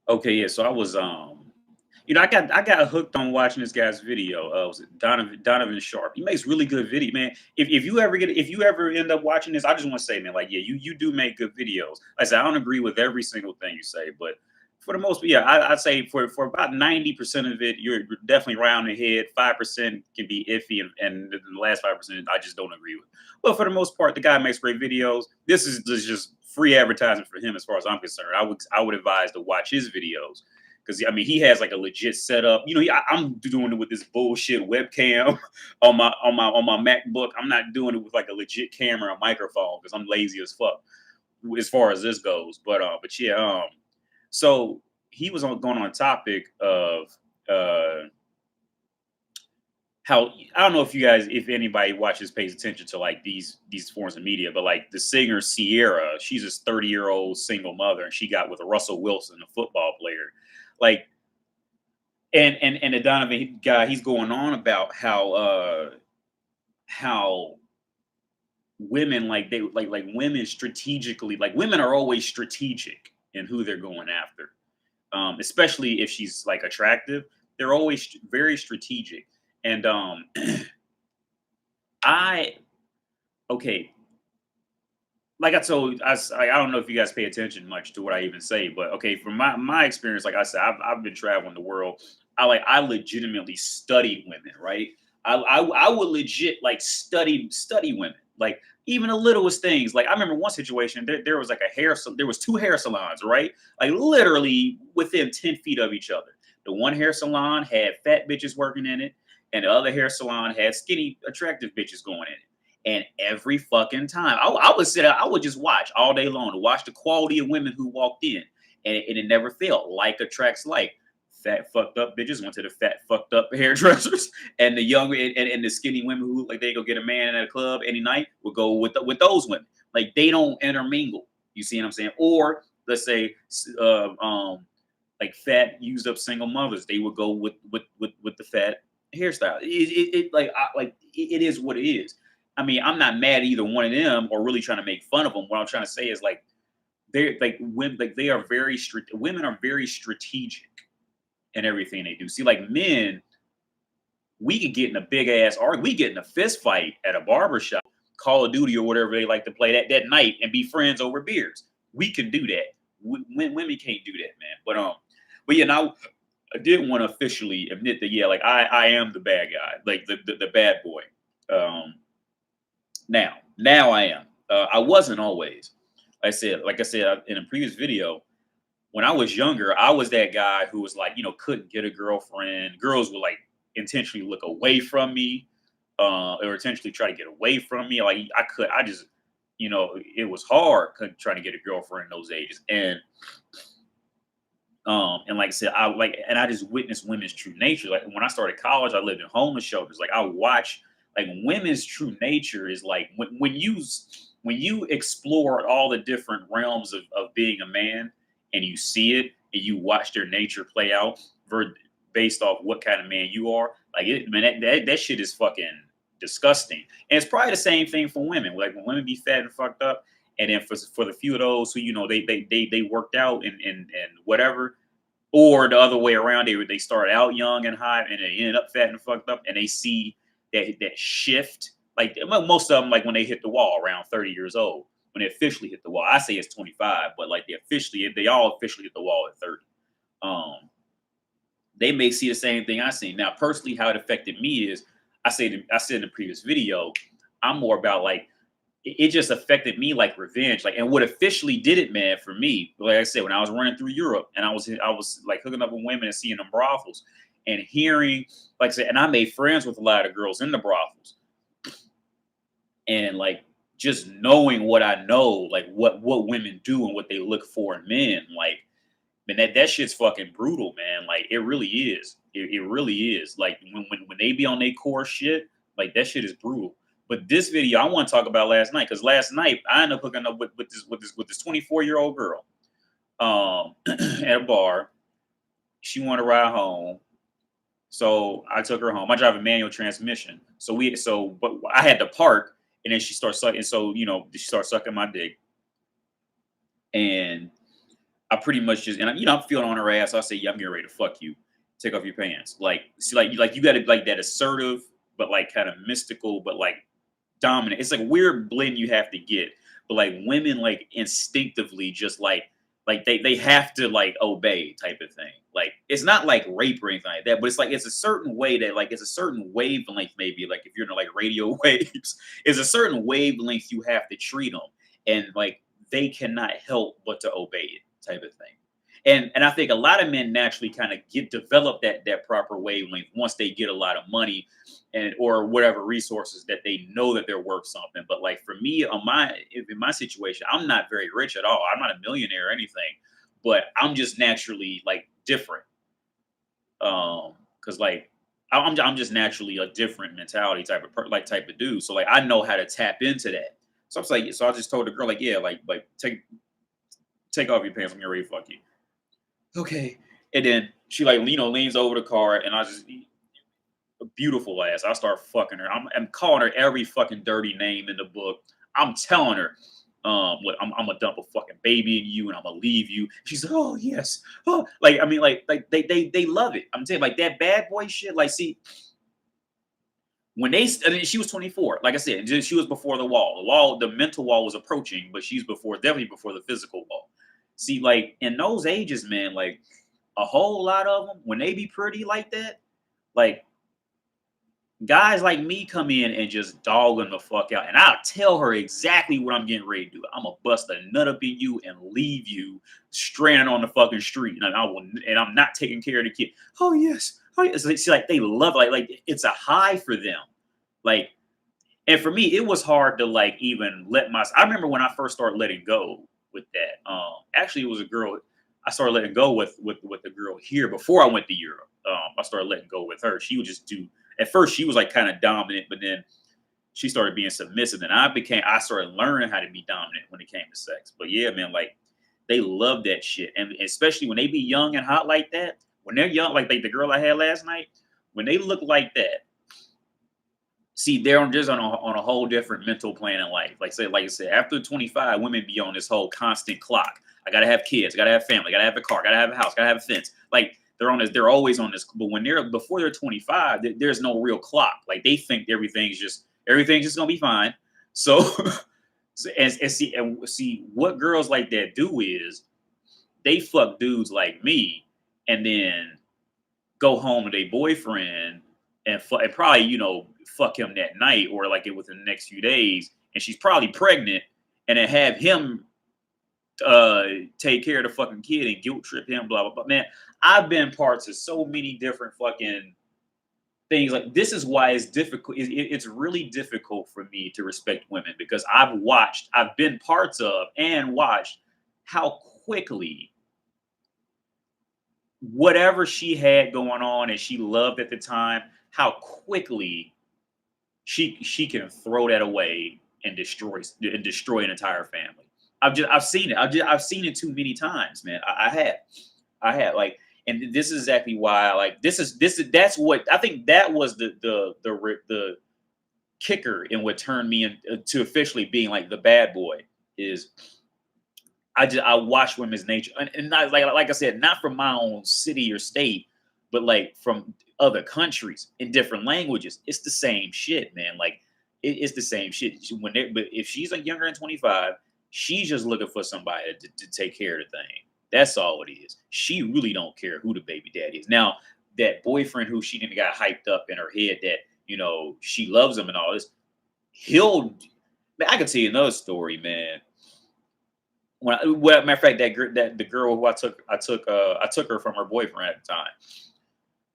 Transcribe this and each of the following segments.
Okay, yeah. So I was I got hooked on watching this guy's video. Was it Donovan Sharp? He makes really good video, man. If you ever end up watching this, I just want to say, man, like, yeah, you do make good videos. Like I said, I don't agree with every single thing you say, but for the most, yeah, I'd say for about 90% of it, you're definitely round the head. 5% can be iffy, and the last 5% I just don't agree with. But for the most part, the guy makes great videos. This is just free advertising for him, as far as I'm concerned. I would advise to watch his videos because I mean he has like a legit setup. I'm doing it with this bullshit webcam on my MacBook. I'm not doing it with like a legit camera and microphone because I'm lazy as fuck as far as this goes. But yeah, so he was going on a topic of how I don't know if anybody watches pays attention to like these forms of media, but like the singer Sierra, she's this 30-year-old single mother, and she got with Russell Wilson, a football player. Like and the Donovan guy, he's going on about how women like women strategically, like women are always strategic in who they're going after. Especially if she's like attractive, they're always very strategic. And I okay, like I told I don't know if you guys pay attention much to what I even say, but okay, from my experience, like I said, I've been traveling the world. I legitimately study women, right? I would legit like study women, like even the littlest things. Like I remember one situation, there was like there was two hair salons, right? Like literally within 10 feet of each other. The one hair salon had fat bitches working in it, and the other hair salon had skinny, attractive bitches going in it. And every fucking time, I would sit, I would just watch all day long to watch the quality of women who walked in, and it never failed. Like attracts like. Fat fucked up bitches went to the fat fucked up hairdressers, and the young and the skinny women who like they go get a man at a club any night would go with those women. Like they don't intermingle. You see what I'm saying? Or let's say like fat used up single mothers, they would go with the fat hairstyle. It is what it is. I mean, I'm not mad at either one of them or really trying to make fun of them. What I'm trying to say is like they're like women, like they are women are very strategic in everything they do. See, like men, we could get in a big ass argument, we get in a fist fight at a barber shop, Call of Duty or whatever they like to play that night and be friends over beers. We can do that. Women can't do that, man. But yeah, now I did want to officially admit that yeah, like I am the bad guy, like the bad boy. Um, now I am. I wasn't always. Like I said in a previous video, when I was younger, I was that guy who was like, couldn't get a girlfriend. Girls would like intentionally look away from me, or intentionally try to get away from me. Like I just, it was hard trying to get a girlfriend in those ages. And like I said, and I just witnessed women's true nature. Like when I started college, I lived in homeless shelters. Like I watch, like women's true nature is like when you explore all the different realms of being a man, and you see it and you watch their nature play out based off what kind of man you are. Like it, man, that shit is fucking disgusting. And it's probably the same thing for women. Like when women be fat and fucked up, and then for the few of those who they worked out and whatever, or the other way around, they start out young and hot and they end up fat and fucked up, and they see that shift. Like most of them, like when they hit the wall around 30 years old, when they officially hit the wall. I say it's 25, but like they all officially hit the wall at 30. Um, they may see the same thing I see. Now, personally, how it affected me is I said in the previous video, I'm more about like it just affected me like revenge. Like, and what officially did it, man, for me, like I said, when I was running through Europe and I was like hooking up with women and seeing them brothels and hearing, like I said, and I made friends with a lot of girls in the brothels, and like just knowing what I know, like what women do and what they look for in men, like man, that shit's fucking brutal, man. Like it really is. It really is. Like when they be on their core shit, like that shit is brutal. But this video I want to talk about last night, because last night I ended up hooking up with this 24-year-old girl at a bar. She wanted to ride home. So I took her home. I drive a manual transmission. But I had to park, and then she starts sucking. So she starts sucking my dick, and I pretty much just, and I'm feeling on her ass. So I say, yeah, I'm getting ready to fuck you. Take off your pants. Like, see, like you got to like that assertive, but like kind of mystical, but like dominant. It's like a weird blend you have to get. But like women like instinctively just like they have to like obey type of thing. Like it's not like rape or anything like that, but it's like it's a certain way that like it's a certain wavelength maybe like if you're in like radio waves, it's a certain wavelength you have to treat them, and like they cannot help but to obey it type of thing. And I think a lot of men naturally kind of get develop that proper wavelength once they get a lot of money and or whatever resources that they know that they're worth something. But like for me, in my situation, I'm not very rich at all. I'm not a millionaire or anything, but I'm just naturally like different. Because like I'm just naturally a different mentality type of like type of dude. So like I know how to tap into that. So I was like, so I just told the girl like, yeah, like take off your pants. I'm getting ready to fuck you. Okay. And then she like leans over the car, and I just a beautiful ass. I start fucking her. I'm calling her every fucking dirty name in the book. I'm telling her, what I'm gonna dump a fucking baby in you, and I'm gonna leave you. She's like, oh yes, oh, like I mean, like they love it. I'm telling you, like that bad boy shit. Like, see, when I mean, she was 24. Like I said, she was before the wall. The mental wall was approaching, but she's definitely before the physical wall. See, like in those ages, man, like a whole lot of them, when they be pretty like that, like guys like me come in and just dog them the fuck out, and I'll tell her exactly what I'm getting ready to do. I'm gonna bust a nut up in you and leave you stranded on the fucking street, and I will, and I'm not taking care of the kid. Oh yes, oh yes. See, like they love like it's a high for them, like. And for me, it was hard to like even let my. I remember when I first started letting go with that. Actually, it was a girl. I started letting go with the girl here before I went to Europe. I started letting go with her. She would just do. At first, she was like kind of dominant, but then she started being submissive, and I started learning how to be dominant when it came to sex. But yeah, man, like they love that shit, and especially when they be young and hot like that. When they're young, like the girl I had last night, when they look like that, see, they're just on a whole different mental plan in life. Like I said, after 25, women be on this whole constant clock. I gotta have kids, I gotta have family, I gotta have a car, I gotta have a house, I gotta have a fence. Like they're on this, they're always on this. But when they're before they're 25, there's no real clock. Like they think everything's just gonna be fine. So, and see what girls like that do is they fuck dudes like me, and then go home to their boyfriend and probably fuck him that night or like it within the next few days, and she's probably pregnant, and then have him take care of the fucking kid and guilt trip him, blah blah blah. Man, I've been parts of so many different fucking things. Like this is why it's difficult. It's really difficult for me to respect women because I've been parts of and watched how quickly whatever she had going on and she loved at the time, how quickly she can throw that away and destroy an entire family. I've seen it. I've seen it too many times, man. I had like, and this is exactly why I like that's what I think that was the kicker in what turned me into officially being like the bad boy is I watch women's nature, and not like I said, not from my own city or state, but like from other countries in different languages. It's the same shit, man. Like it's the same shit. But if she's like younger than 25, she's just looking for somebody to take care of the thing. That's all it is. She really don't care who the baby daddy is. Now that boyfriend who she didn't got hyped up in her head that she loves him and all this, he'll. Man, I can tell you another story, man. Well, matter of fact, that the girl who I took her from her boyfriend at the time.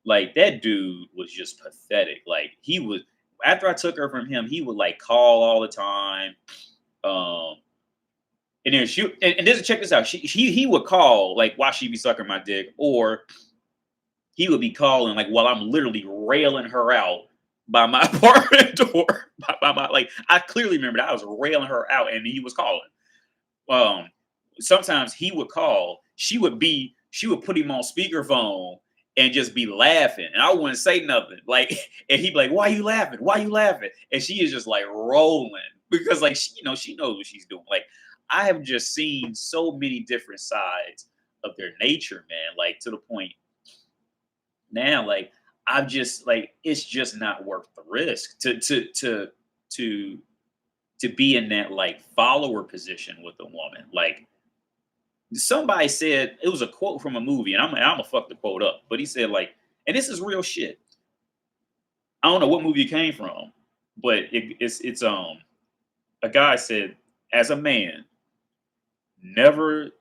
Like that dude was just pathetic. Like he was after I took her from him, he would like call all the time. Um, and then and this check this out. He would call like while she be sucking my dick, or he would be calling like while I'm literally railing her out by my apartment door. By my like I clearly remember that I was railing her out, and he was calling. Um, Sometimes he would call. She would put him on speakerphone and just be laughing, and I wouldn't say nothing. Like, and he'd be like, "Why you laughing? Why you laughing?" And she is just like rolling because she knows what she's doing. Like, I have just seen so many different sides of their nature, man. Like to the point now, like I'm just like it's just not worth the risk to to be in that like follower position with a woman. Like somebody said it was a quote from a movie, and I'm gonna fuck the quote up, but he said like, and this is real shit. I don't know what movie it came from, but it's a guy said, as a man, never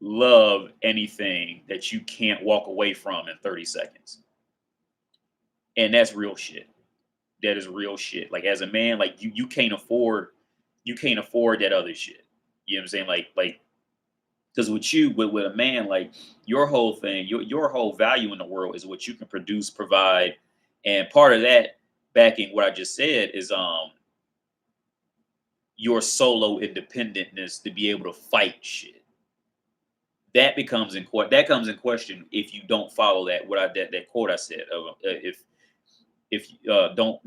love anything that you can't walk away from in 30 seconds. And that's real shit. That is real shit. Like as a man, like you can't afford that other shit. You know what I'm saying? Like because with you, with a man, like your whole thing, your whole value in the world is what you can produce, provide. And part of that, backing what I just said, is your solo independentness to be able to fight shit. That becomes that comes in question if you don't follow that quote I said of if don't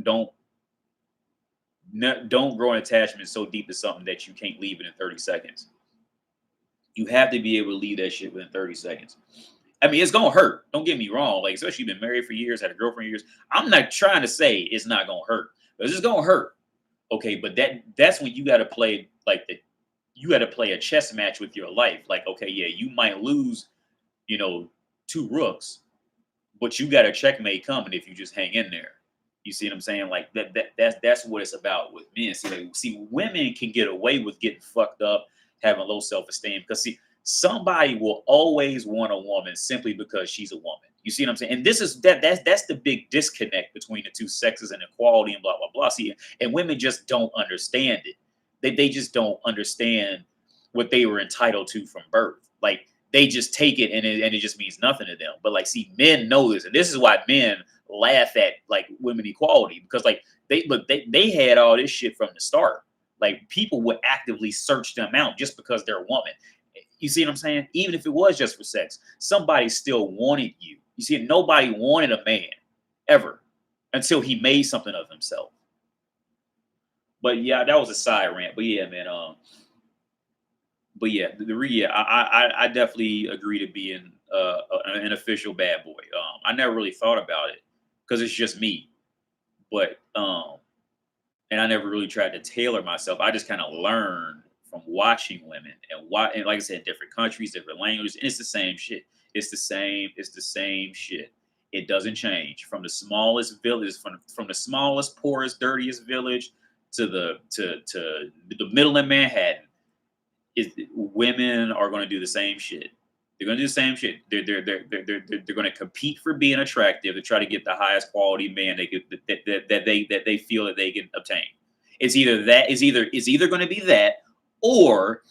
grow an attachment so deep to something that you can't leave it in 30 seconds. You have to be able to leave that shit within 30 seconds. I mean, it's gonna hurt. Don't get me wrong. Like, especially you've been married for years, had a girlfriend for years. I'm not trying to say it's not gonna hurt. It's just gonna hurt. Okay, but that's when you gotta play like you gotta play a chess match with your life. Like, okay, yeah, you might lose, you know, 2 rooks, but you got a checkmate coming if you just hang in there. You see what I'm saying? Like that's what it's about with men. See, women can get away with getting fucked up, having low self-esteem. Because see, somebody will always want a woman simply because she's a woman. You see what I'm saying? And this is that's the big disconnect between the two sexes and equality and blah blah blah. See, and women just don't understand it. They just don't understand what they were entitled to from birth. Like they just take it and it just means nothing to them. But like, see, men know this, and this is why men laugh at like women equality, because like they had all this shit from the start. Like people would actively search them out just because they're a woman. You see what I'm saying? Even if it was just for sex, somebody still wanted you. You see, nobody wanted a man ever until he made something of himself. But yeah, that was a side rant. But yeah, man. But yeah, yeah, I definitely agree to being an official bad boy. I never really thought about it because it's just me. But and I never really tried to tailor myself. I just kind of learned from watching women and like I said, different countries, different languages, and it's the same shit. It's the same. It's the same shit. It doesn't change from the smallest village, from the smallest, poorest, dirtiest village to to the middle of Manhattan. Women are going to do the same shit. They're going to do the same shit. They're going to compete for being attractive to try to get the highest quality man they could, that they feel that they can obtain. It's either that is either going to be that, or,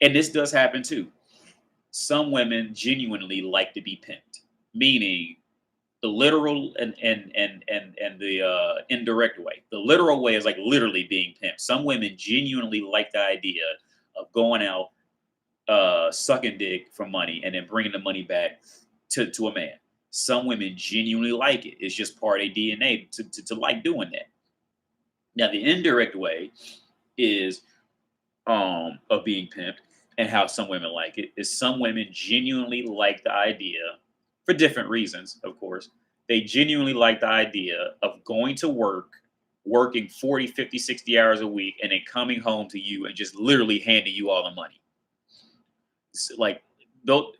and this does happen too, some women genuinely like to be pimped, meaning the literal and the indirect way. The literal way is like literally being pimped. Some women genuinely like the idea of going out, sucking dick for money, and then bringing the money back to a man. Some women genuinely like it. It's just part of their DNA to like doing that. Now, the indirect way is of being pimped, and how some women like it is some women genuinely like the idea, for different reasons, of course. They genuinely like the idea of going to work, working 40, 50, 60 hours a week, and then coming home to you and just literally handing you all the money. Like, though,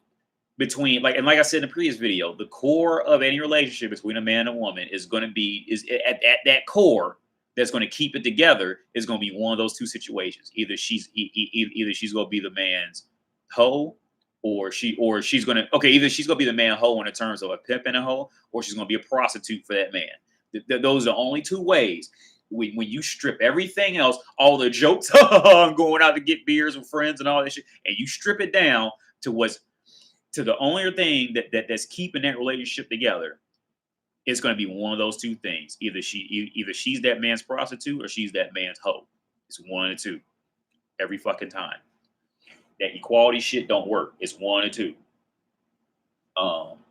between like, and like I said in the previous video, the core of any relationship between a man and a woman is going to be at that core that's going to keep it together is going to be one of those two situations. Either either she's going to be the man's hoe, or she's going to, okay, either she's going to be the man hoe in the terms of a pimp and a hoe, or she's going to be a prostitute for that man. Those are the only two ways. When you strip everything else, all the jokes, I'm going out to get beers with friends and all that shit, and you strip it down to the only thing that's keeping that relationship together, it's going to be one of those two things. Either she's that man's prostitute or she's that man's hoe. It's one or two every fucking time. That equality shit don't work. It's one or two.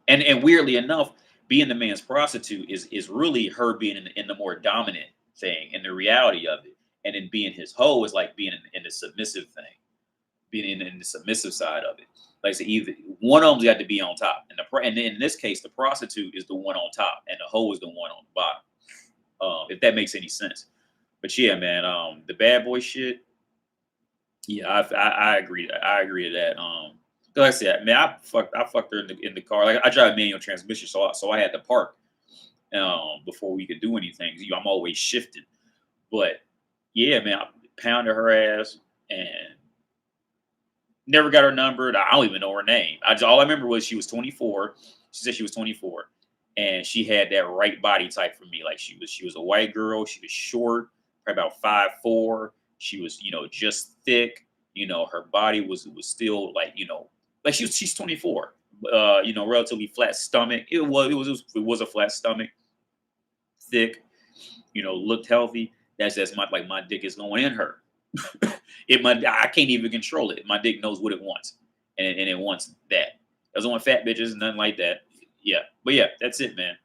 And weirdly enough, being the man's prostitute is really her being in the more dominant thing and the reality of it. And then being his hoe is like being in the submissive thing. being in the submissive side of it. Like I said, either one of them's got to be on top, and and in this case, the prostitute is the one on top, and the hoe is the one on the bottom. If that makes any sense. But yeah, man, the bad boy shit. Yeah, I agree. I agree to that. Like I said, man, I fucked her in the car. Like I drive manual transmission, so I had to park before we could do anything. You know, I'm always shifting. But yeah, man, I pounded her ass and never got her number. I don't even know her name. All I remember was she was 24. She said she was 24, and she had that right body type for me. Like she was a white girl. She was short, probably about 5'4". She was, just thick. Her body was still like, like she's 24. Relatively flat stomach. It was a flat stomach, thick. Looked healthy. That's my dick is going in her. I can't even control it. My dick knows what it wants, and it wants that. Doesn't want fat bitches, nothing like that. Yeah, but yeah, that's it, man.